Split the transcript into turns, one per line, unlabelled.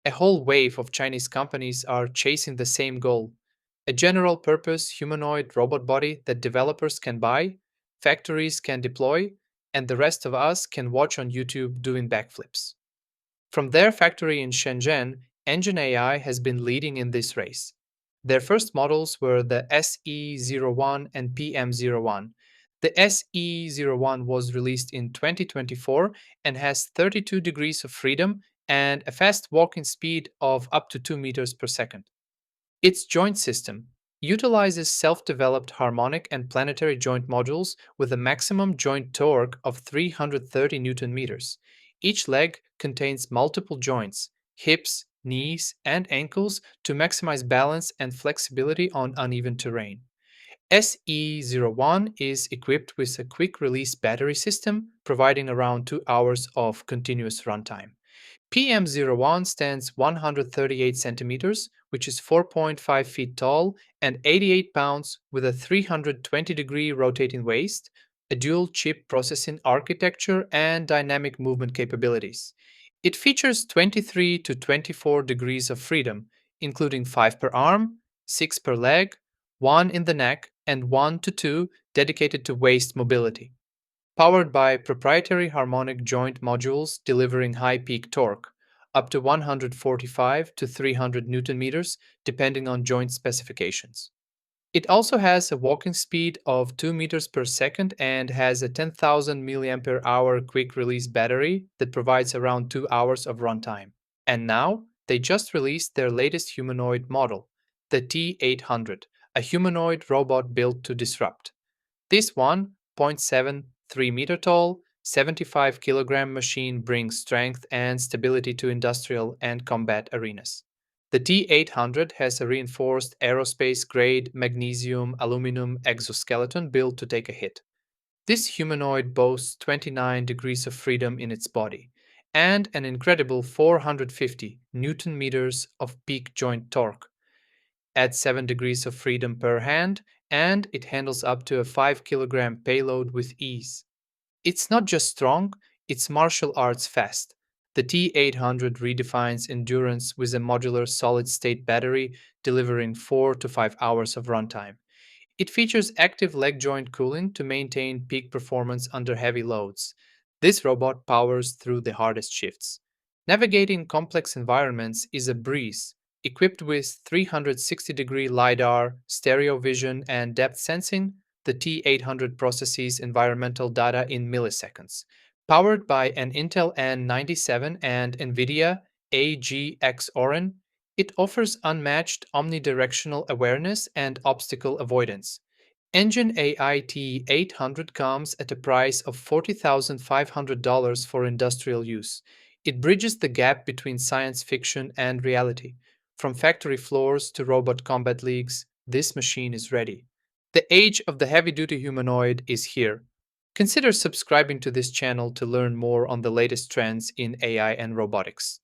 A whole wave of Chinese companies are chasing the same goal: a general purpose humanoid robot body that developers can buy, factories can deploy, and the rest of us can watch on YouTube doing backflips. From their factory in Shenzhen, EngineAI has been leading in this race. Their first models were the SE01 and PM01. The SE01 was released in 2024 and has 32 degrees of freedom and a fast walking speed of up to 2 meters per second. Its joint system utilizes self-developed harmonic and planetary joint modules with a maximum joint torque of 330 newton meters. Each leg contains multiple joints, hips, knees, and ankles to maximize balance and flexibility on uneven terrain. SE01 is equipped with a quick release battery system, providing around 2 hours of continuous runtime. PM01 stands 138 centimeters, which is 4.5 feet tall and 88 pounds, with a 320-degree rotating waist, a dual chip processing architecture, and dynamic movement capabilities. It features 23 to 24 degrees of freedom, including 5 per arm, 6 per leg, 1 in the neck, and 1 to 2 dedicated to waist mobility. Powered by proprietary harmonic joint modules delivering high peak torque, up to 145 to 300 newton meters, depending on joint specifications. It also has a walking speed of 2 meters per second and has a 10,000 mAh quick release battery that provides around 2 hours of runtime. And now, they just released their latest humanoid model, the T800, a humanoid robot built to disrupt. This 1.73-meter tall, 75-kilogram machine brings strength and stability to industrial and combat arenas. The T800 has a reinforced aerospace-grade magnesium aluminum exoskeleton built to take a hit. This humanoid boasts 29 degrees of freedom in its body and an incredible 450 newton meters of peak joint torque, at 7 degrees of freedom per hand, and it handles up to a 5-kilogram payload with ease. It's not just strong, it's martial arts fast. The T800 redefines endurance with a modular solid-state battery delivering 4 to 5 hours of runtime. It features active leg joint cooling to maintain peak performance under heavy loads. This robot powers through the hardest shifts. Navigating complex environments is a breeze. Equipped with 360-degree LiDAR, stereo vision, and depth sensing, the T800 processes environmental data in milliseconds. Powered by an Intel N97 and NVIDIA AGX Orin, it offers unmatched omnidirectional awareness and obstacle avoidance. EngineAI T800 comes at a price of $40,500 for industrial use. It bridges the gap between science fiction and reality. From factory floors to robot combat leagues, this machine is ready. The age of the heavy-duty humanoid is here. Consider subscribing to this channel to learn more on the latest trends in AI and robotics.